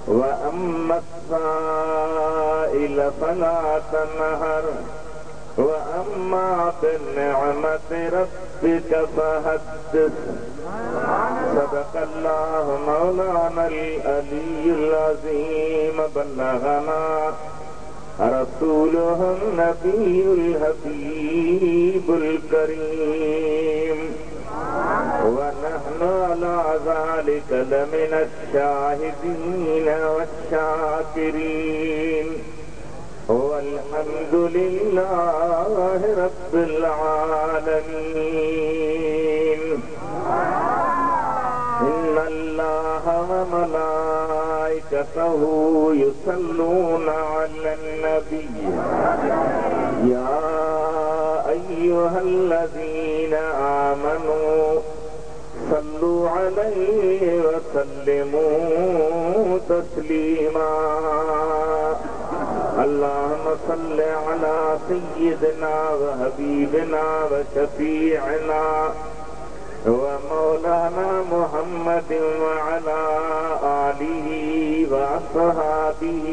وأما السائل فلا تنهر وأما بنعمة ربك فحدث صدق الله مولانا العلي العظيم بلغنا رسوله النبي الحبيب الكريم ونحن على ذلك لمن الشاهدين والشاكرين والحمد لله رب العالمين. إن الله وملائكته يصلون على النبي يا أيها الذين آمنوا صلوا عليه وسلموا تسليما. اللهم صل على سيدنا وحبيبنا وشفيعنا ومولانا محمد وعلى آله وأصحابه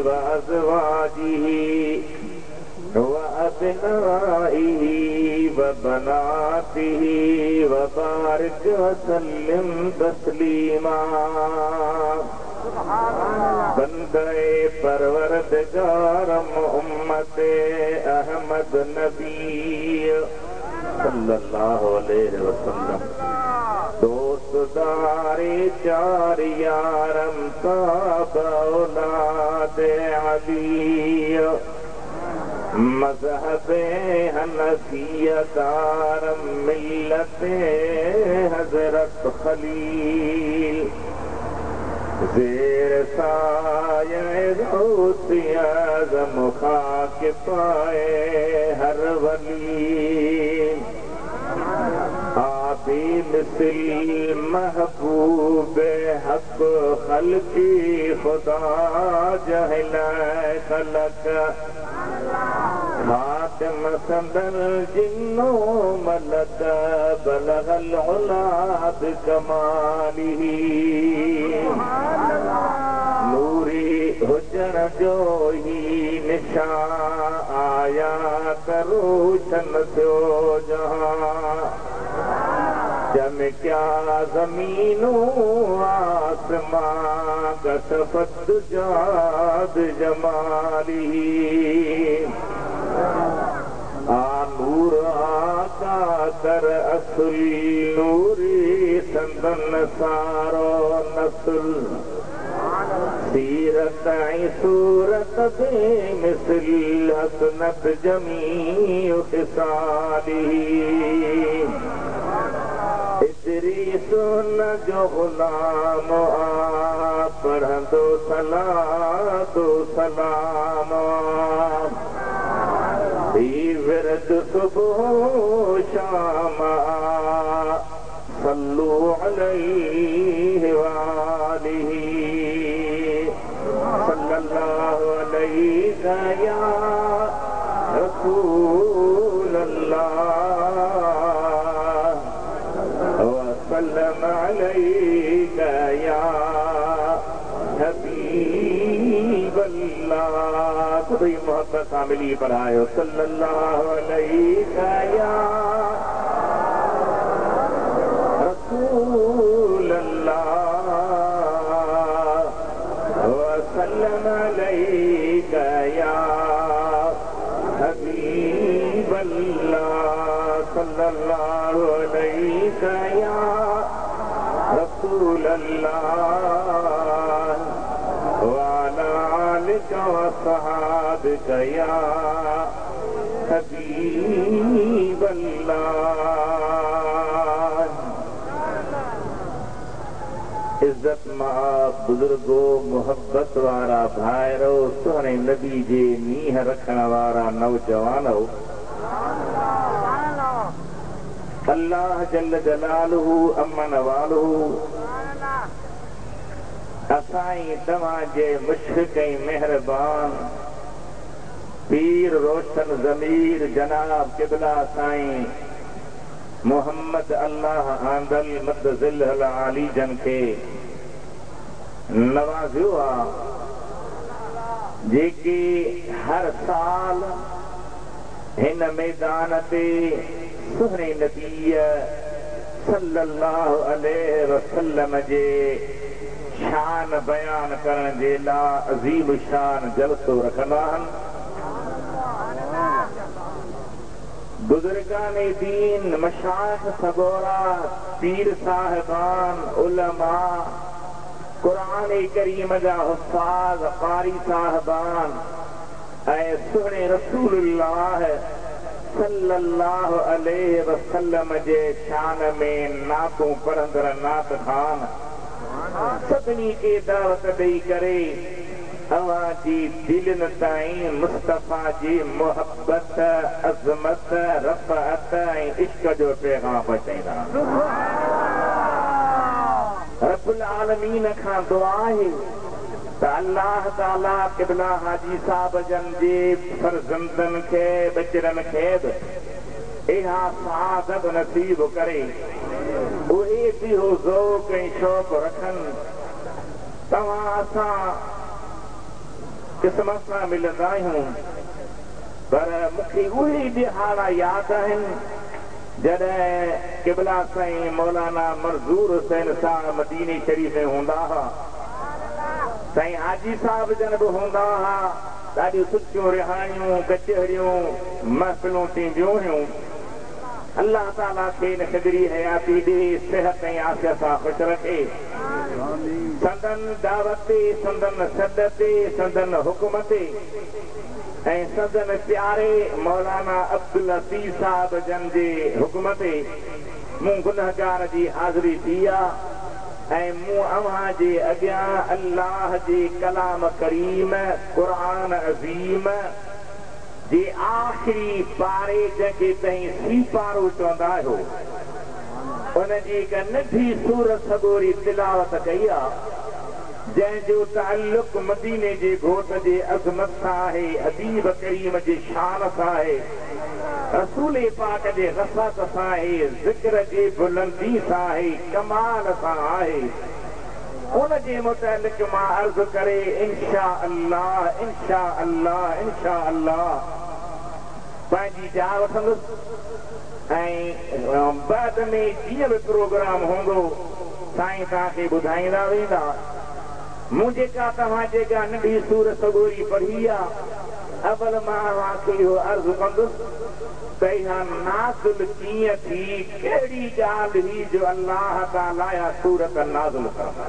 وأزواجه وأبنائه وبناته وبارك وسلم تسليما. بندے پروردگارم امت احمد نبی صلی اللہ علیہ وسلم دوست داری چار یارم صاحب اولاد علی مذہب حنفیہ دارم ملت حضرت خلیل زیر سایہ غوث اعظم خاک پائے ہر ولی آبی مثل محبوب حق خلقی خدا جہل خلق خاتم صدر جن و ملک بلغ العلا بکمالہ نوری حجر جو ہی نشان آیا کروشن سو جہاں چمکیا زمین و آسمان کشفت جاد جمالہ نور آقا در اصل نوری سندن سارو نسل سیرت صورت بے مثل حسنت جمیع خصالہ ادریس جو غلام آپ پڑھن دو سلام ورد صبح شام صلو علیہ وآلہ صلی اللہ علیہ یا رسول اللہ وسلم علیہ یا حبیب اللہ. خدای محبت عاملی پر آئے صلی اللہ علیہ یا رسول اللہ وسلم علیہ یا حبیب اللہ صلی اللہ علیہ یا رسول اللہ وعلى آلك وصحابك يا حبيب الله. عزت مآب بزرگو محبت وارا بھائرو سونے نبی جے نیہ رکھنا وارا نوجوانو اللہ جل جلالہ امن والہ اسائیں تمہاں جے مشفق مہربان پیر روشن ضمیر جناب قبلہ سائیں محمد اللہ آندل مد ذل العالی جن کے नवाज़ियो आहे जेके हर साल हिन मैदान ते सुहिणे नबी सल्लल्लाहु अलैहि वसल्लम जे शान बयान करण जे लाइ अज़ीम शान जलसो रखंदा आहिनि। बुजुर्गान दीन, मशाइख सगोरा, पीर साहिबान, उलमा, कुरान करीम जा हुफ़ाज़, क़ारी साहिबान ऐं सुहिणे रसूलुल्लाह सल्लल्लाहु अलैहि वसल्लम जे शान में नातूं पढ़ंदड़ नात खान सभिनी खे दावत ॾेई करे अवां जी दिलनि ताईं मुस्तफ़ा जी मोहब्बत, अज़मत, रफ़अत ऐं इश्क जो पैगाम पहुचाईंदा। रब्बुल आलमीन खां दुआ आहे त अल्लाह ताला क़िबला हाजी साहब जन जे फर्ज़ंदनि खे, बचड़नि खे बि इहा सआदत नसीब करे उहे बि ज़ौक़ ऐं शौक़ रखनि। तव्हां असां क़िस्मत सां मिलंदा आहियूं, पर मूंखे उहे ॾिहाड़ा यादि आहिनि जॾहिं क़िबला साईं मौलाना मंज़ूर हुसैन साहब मदीने शरीफ़ में हूंदा हुआ, साईं हाजी साहब जन बि हूंदा हुआ। ॾाढियूं सुठियूं रिहाणियूं, कचहरियूं, महफ़िलूं थींदियूं हुयूं। अल्लाह ताला खे न ख़दरी हयाती ॾे, सिहत ऐं आफ़ियत सां ख़ुशि रखे। संदन दावत ते, संदन सॾ ते, संदन हुकुम ते ऐं संदन प्यारे मौलाना अब्दुल लतीफ़ साहब जन जे हुकुम ते मूं गुनहगार जी हाज़िरी थी आहे ऐं मूं अव्हां जे अॻियां अल्लाह जे कलाम करीम क़ुरान अज़ीम जे आख़िरी पारे जंहिंखे तव्हीं सी पारो चवंदा आहियो उन जी हिक नंढी सूरत सगोरी तिलावत कई आहे जंहिंजो ताल्लुक़ मदीने जे घोट जे अज़मत सां आहे, हबीब करीम जे शान सां आहे, रसूल पाक जे रफ़त सां आहे, ज़िक्र जे बुलंदी सां आहे, कमाल सां आहे। उन जे मुतालिक़ मां अर्ज़ करे इंशा अल्लाह, इंशा अल्लाह, इंशा अल्लाह पंहिंजी जा वठंदुसि ऐं बाद में जीअं बि प्रोग्राम हूंदो साईं तव्हांखे ॿुधाईंदा वेंदा। मूं जेका तव्हां जेका नंढी सूरत सगोरी पढ़ी आहे, अवल मां तव्हांखे इहो अर्ज़ कंदुसि त इहा नाज़िल कीअं थी, कहिड़ी ॻाल्हि हुई जो अल्लाह ताला इहा सूरत नाज़िल कंदा।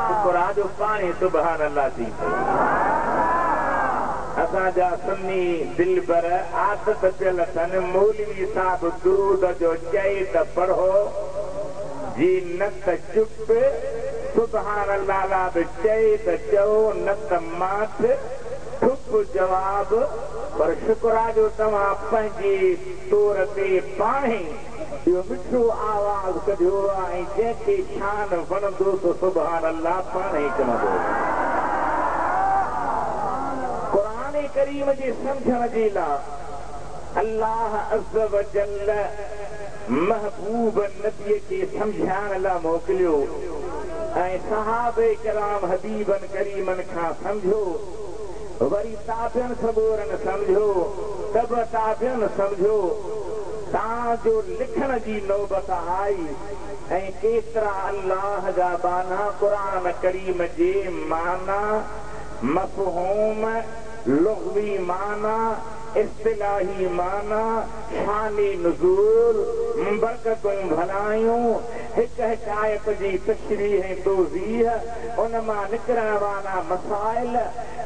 शुक्र जो पाणी सुभान अल्लाह थी। असांजा सुन्नी दिलबर आदत पियल अथनि, मौलवी साहब दुरूद जो चए त पढ़ो जी न त चुप, सुभान अल्लाह बि चए त चओ, न त माठ ठुप जवाब। पर शुक्रा जो तव्हां पंहिंजे तौर ते पाण ई इहो मिठो आवाज़ कढियो आहे ऐं जंहिंखे शान वणंदो त सुभान अल्लाह पाण ई चवंदो। क़ुरान करीम जे सम्झण जे लाइ अल्लाह अज़्ज़ व जल्ल महबूब नबीअ खे सम्झाइण लाइ मोकिलियो ऐं सहाबे किराम हबीबन करीमन खां सम्झो, वरी ताबियन सबूरन सम्झो, तब ताबियन सम्झो। तव्हांजो लिखण जी नौबत आई ऐं केतिरा अल्लाह जा बाना क़ुरान करीम जे माना, मफ़हूम, लुग़वी माना, इस्तिलाही माना, शानी नुज़ूल, बरकतूं भलायूं, हिक हिकायत जी तशरीह ऐं तौज़ीह, उन मां निकिरण वारा मसाइल,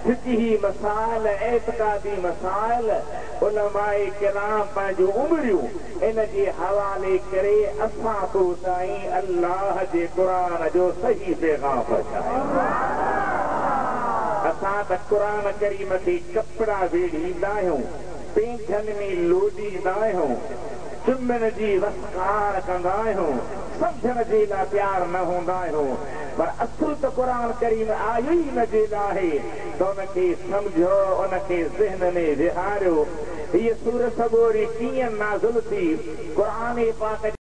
फिक़ही मसाइल, एतिक़ादी मसाइल, उलमाए किराम पंहिंजूं उमिरियूं इन जे हवाले करे असां तो साईं अल्लाह जे क़ुरान जो सही पैगाम पहुचायूं। असां त क़ुरान करीम खे कपिड़ा वेढ़ींदा आहियूं, पेंचनि में लोॾींदा आहियूं, चुम्मन जी वसकार कंदा आहियूं, सम्झण जे लाइ प्यार न हूंदा आहियूं। पर असुल त क़ुरान करीम आयो ई न जे लाइ त उनखे सम्झो, उनखे ज़हन में विहारियो। हीअ सूरत सगोरी कीअं नाज़िल थी, क़ुरान पाक